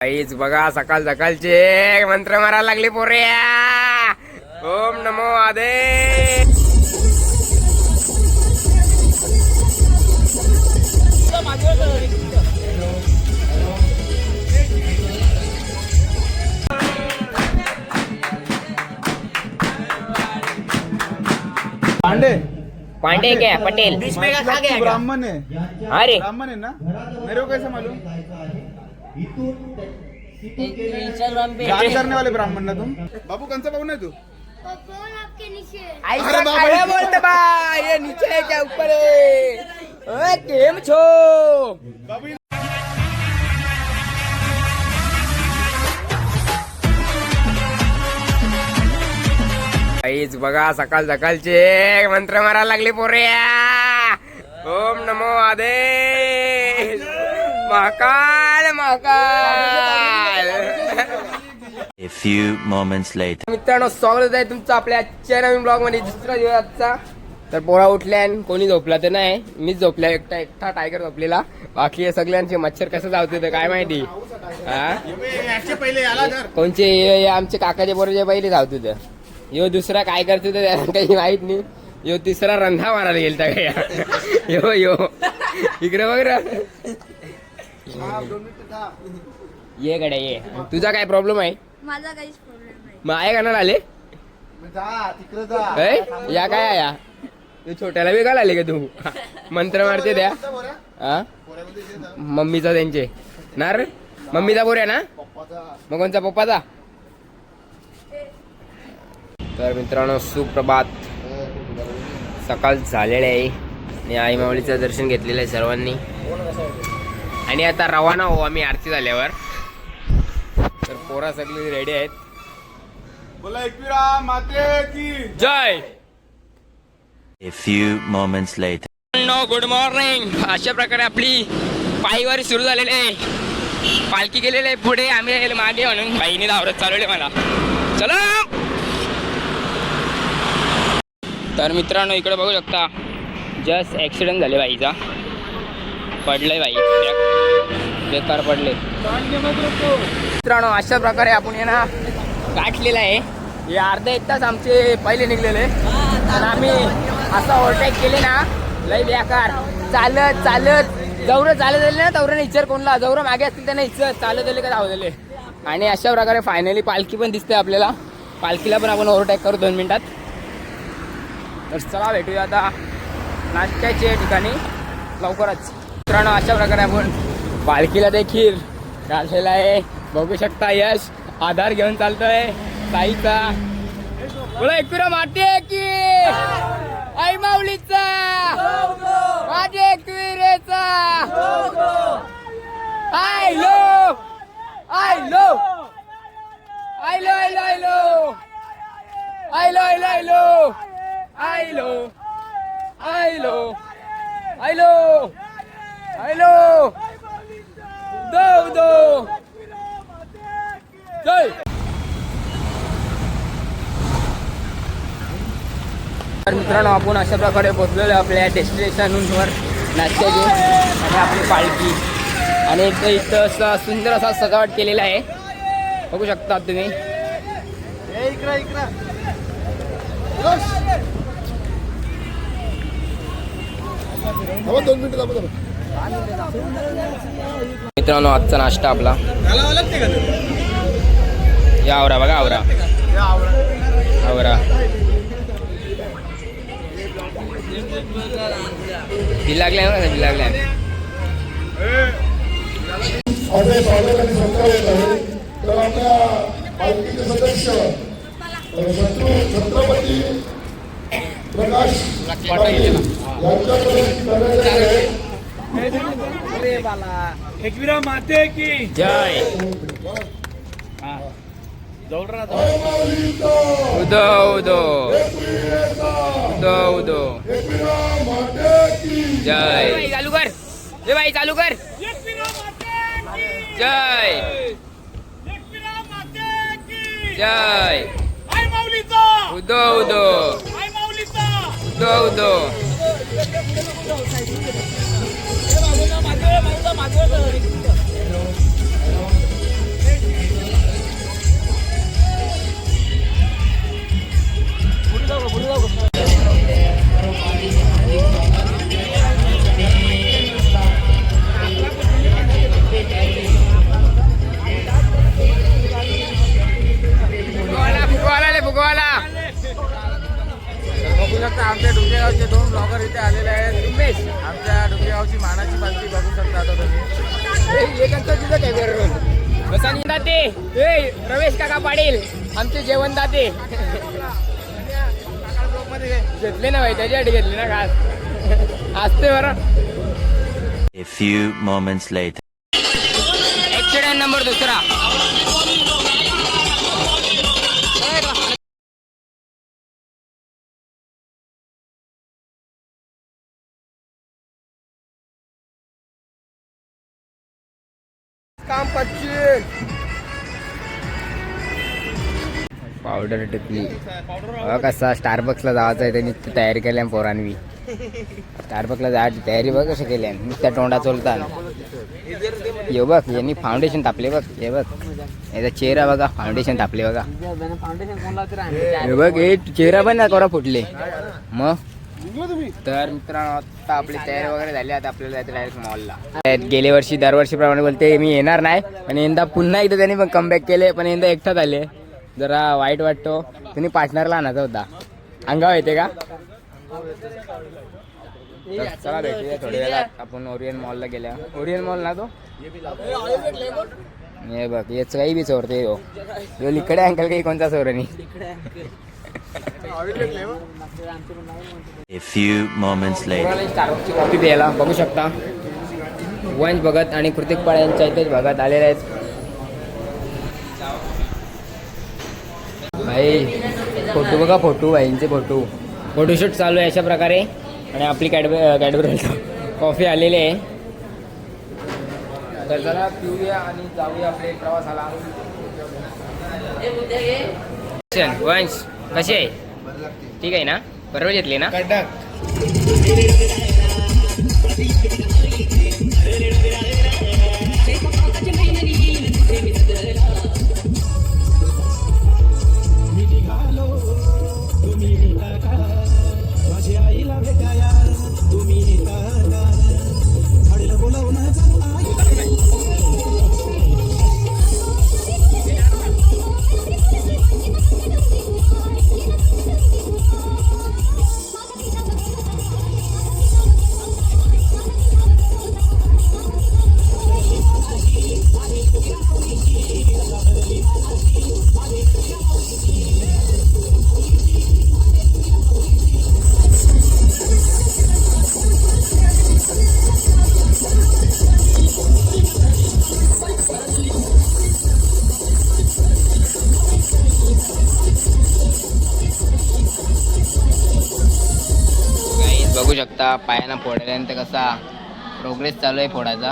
काहीच बघा सकाळ सकाळचे मंत्र मारायला लागले पोऱ्या. ओम नमो आदे. पांडे पांडे क्या पटेल ब्राह्मण है। अरे ब्राह्मण है ना, मेरे को कैसे मालूम? गाली करने वाले ब्राह्मण ना तुम? बाबू कौन सा बाबू नहीं तू? फोन आपके नीचे है। ऐसा काय बोलते बा, ये नीचे है क्या ऊपर है? ओए केम छो बाबू काहीच बघा सकाळ सकाळचे मंत्र मारायला लागले पोऱ्या. ओम नमो आदे. Mahakal Mahakal. A few moments later. मित्रांनो स्वागत आहे तुमचं आपल्या आजच्या नवीन ब्लॉग मध्ये. दुसरा दिवस आजचा. तर पोरा उठल्या आणि कोणी झोपला तर नाही, मीच झोपल्या एकटा टायगर झोपलेला. बाकी सगळ्यांचे मच्छर कसं जावते तर काय माहिती. कोणचे आमचे काकाचे बरोबर पहिले धावतो तर यो दुसरा काय करतो तर त्याला काही माहित नाही. यो तिसरा रंधा मारायला गेलता काय. यो यो इकडे बघ रे. ये गड्या ये. तुझा काय प्रॉब्लेम आहे? माझा काहीच प्रॉब्लेम नाही. मग आहे का ना आले तिकडे जा. या काय या तू छोट्याला वेगळा आले का तू? मंत्र मारते त्या हा मम्मीचा त्यांचे ना रे. मम्मीचा बोऱ्या ना, मग कोणचा पप्पाचा? तर मित्रांनो सुप्रभात. सकाळ झालेले आहे आणि आई माऊलीचं दर्शन घेतलेलं आहे सर्वांनी आणि आता रवाना हो आम्ही आरती झाल्यावर. तर पोरा सगळी रेडी आहेत. बोला एकविरा माते की जय. A few moments later. Good morning. अशा प्रकारे आपली पायवारी सुरू झालेली आहे. पालखी गेलेली आहे पुढे, आम्ही मागे म्हणून बाईने धावरत चालवले मला. चला. तर मित्रांनो इकडे बघू शकता जस्ट ॲक्सिडेंट झाले बाईचा. पडलंय बाई, बेकार पडले. मित्रांनो अशा प्रकारे आपण हे ना गाठलेलं आहे. हे अर्धा एक तास आमचे पहिले निघलेले आणि आम्ही असं ओव्हरटेक केले ना लय बेकार. चालत चालत जवळ चालत आले ना तवरं इच्छर कोणला जवळ मागे असतील त्यांना इच्छर चालत आले का धावलेले. आणि अशा प्रकारे फायनली पालखी पण दिसते आपल्याला. पालखीला पण आपण ओव्हरटेक करू 2 मिनिटात. तर चला भेटूया आता नाश्त्याच्या ठिकाणी लवकरच. मित्रांनो अशा प्रकारे आपण पालखीला देखील घातलेला आहे. बघू शकता यश आधार घेऊन चालतोय साईचा. बोला एकविरा माते की आई माऊलीचा माझे एकविरेचा. आय लो आय लो आय लो आय लो आय लो आय लो आय लो आय लो आय लो आय लो आय लो आय लो दो दो जय. तर मित्रांनो आपण अशा प्रकारे पोहोचलेलो आपल्या डेस्टिनेशनवर नाश्त्याची आणि आपली पालखी आणि इथं असं सुंदर असा सजावट केलेला आहे. बघू शकता तुम्ही. मित्रांनो आजचा नाश्ता आपला या आवरा बघा आवरा आवरा. बिल लागल्या ना बिल लागल्या. तर आपल्या पालखीचे सदस्य छत्रपती प्रकाश एकविरा माते की जय. उदो उदो उदो उदो जय. चालू कर ये बाई चालू कर. जय जय. उदो उदो उदो उदो. तर इथे आलेले आहेत उमेश आमच्या डोकेगावची मानाची पालखी बघू शकता आता तुम्ही. एकांचं तुझं काय बरोबर बसानी दाते ए रमेश काका पाटील आमचे जेवण दाते घेतले ना भाई त्याच्यासाठी घेतले ना खास असते बरं. A few moments later. Accident number दुसरा काम 25 पावडर टिकली कसा स्टारबक्सला जायचं आहे त्यांनी तयारी केल्या पोरांनी. स्टारबक्सला जायची तयारी बघ कशी केल्या नुसत्या तोंडा चोलतात. ये बघ यांनी फाउंडेशन तापले बघ हे बघ याचा चेहरा बघा फाउंडेशन तापले बघा हे बघ हे चेहरा पण ना कोरा फुटले मग. तर मित्रांनो आता आपली तयारी वगैरे झाली आता आपल्याला जायचं डायरेक्ट मॉलला. गेल्या वर्षी दरवर्षीप्रमाणे बोलते मी येणार नाही पण यंदा पुन्हा एकदा त्यांनी पण कमबॅक केले पण यंदा एकटाच आले जरा वाईट वाटतो. तुम्ही पार्टनरला आणायचा होता अंगाव येते का. तर चला भेटूया थोड्या वेळात आपण ओरियन मॉलला गेल्या. ओरियन मॉल ना तो हे बघ याच काही बी चोरते यो लिकडे अंकल काही कोणता चोरणी. A few moments later. स्टारबक्सची कॉफी प्यायला बघू शकता वंश भगत आणि कृतिक पाळ यांच्या इथेच भगत आलेले आहेत. भाई फोटो बघा फोटो भाईंचे फोटोशूट चालू आहे अशा प्रकारे आणि आपली कॅडबरी कॉफी आलेली आहे. तर जरा पिऊया आणि जाऊया आपल्या प्रवासाला. वंश कशी आहे ठीक आहे ना बरोबर घेतली ना. बघू शकता पायानं फोडल्यानंतर कसा प्रोग्रेस चालू आहे फोडायचा.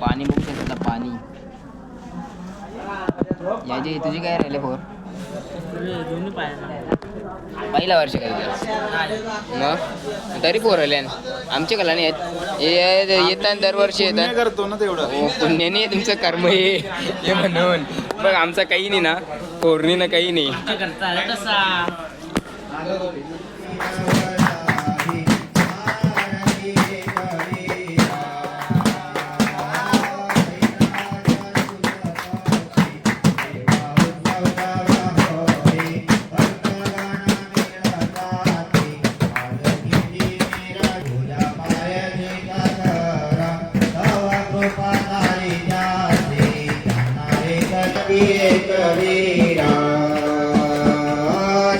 पाणी बघू शकता पाणी याची तुझी काय राहिले फोर पहिला वर्ष काय मग तरी फोर राहिले आमचे कला नाही येतात दरवर्षी येतात करतो ना तेवढं पुण्य नाही तुमचं कर्म हे म्हणून बघ आमचं काही नाही ना फोरणी ना काही नाही.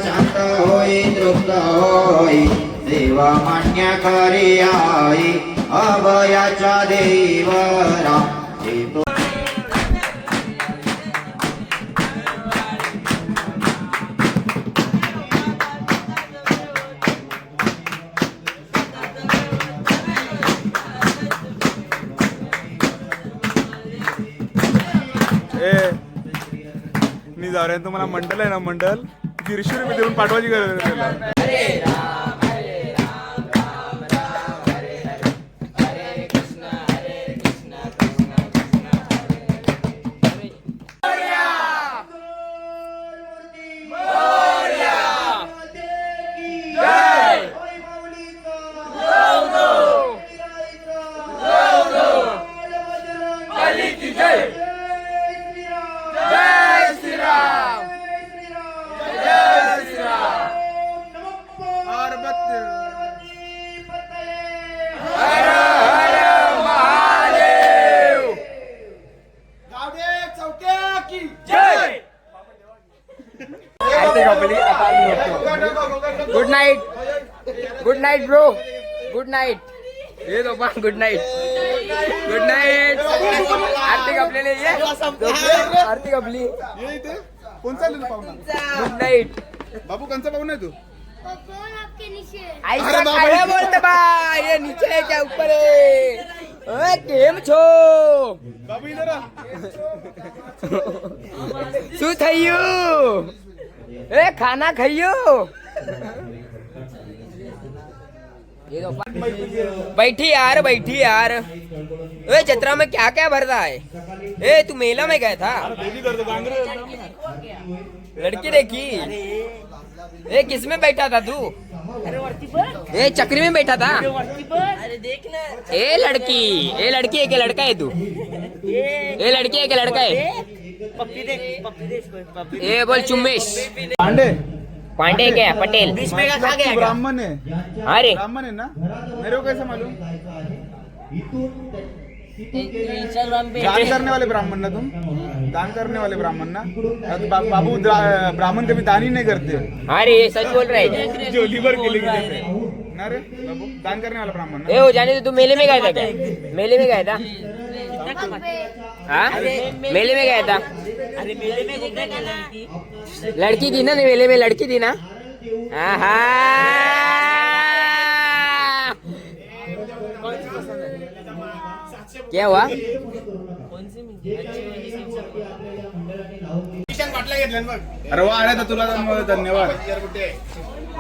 शांत होई तृप्त होई देवा मान्य करी आई अभयाच्या देवरा. मी जाऊ रे तुम्हाला मंडल आहे ना मंडल 150 रुपये देऊन पाठवायची गरज आहे त्याला. Good night good night bro good night ये झोपा गुड नाईट गुड नाईट आरती कपलेली आरती कपली ये इथे कोण चाललेलं पाहुणा गुड नाईट बाबू कंचा पाहुणा आहे तू और फोन आपके नीचे है ऐसा काय बोलते बा ये नीचे है क्या ऊपर है ओए केम छो बाबू इधर आ. શું થયું ए खाना खाइयो बैठी यार ए चतरा में क्या क्या भर रहा है ए तू मेला में गया था बेबी करतो गांगरे लड़की देखी ए किस में बैठा था तू ए चक्री में बैठा था ए लड़की है कि लड़का है तू ए लड़की है कि लड़का है ए बोल चुम्मेश पांडे पांडे क्या पटेल तू ब्राह्मण है अरे ब्राह्मण है ना मेरे को कैसे मालूम दान करने वाले ब्राह्मण ना तुम दान करने वाले ब्राह्मण ना बाबू ब्राह्मण कभी दान ही नहीं करते अरे ये सच बोल रहे हैं जो लीवर के लिए ना रे बाबू दान करने वाला ब्राह्मण ना ए हो जाने तो तू मेले में गया था क्या मेले में गया था हाँ मेले में गया था लड़की थी ना मेले में लड़की थी ना आहा क्या हुआ अरे वा अरे तर तुला धन्यवाद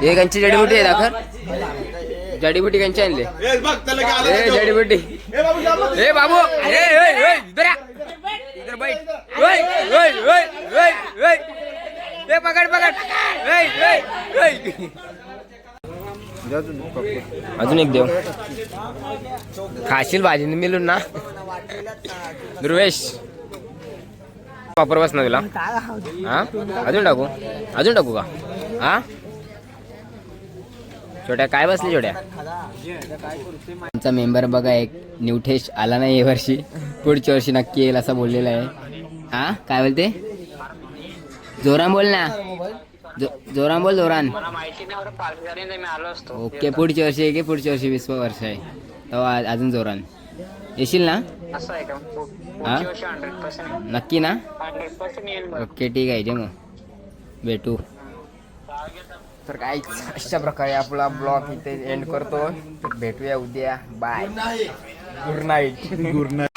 हे कंची जडीबुटी आहे दाखर जडीबुटी कंची आणली ए बघ त्याला काय आलं ए जडीबुटी ए बाबू जा बघ. ए बाबू ए इधर आ इधर बैठ ओए ए पकड अजून एक देव खाशील भाजीने मिळून ना ध्रुवेश वापर बस ना तुला हा अजून टाकू का हा छोट्या काय बसली छोट्या आमचा मेंबर बघा एक न्यूठेश आला नाही या वर्षी पुढच्या वर्षी नक्की येईल असं बोललेलं आहे हा काय बोलते जोरान बोल ना जोरान बोल जोरान ओके पुढच्या वर्षी आहे की पुढच्या वर्षी 20 वर्ष आहे तेव्हा अजून जोरान येशील ना हा नक्की ना ओके ठीक आहे जे मग भेटू तर काय अशा प्रकारे आपला ब्लॉग इथे एंड करतो भेटूया उद्या बाय गुड नाईट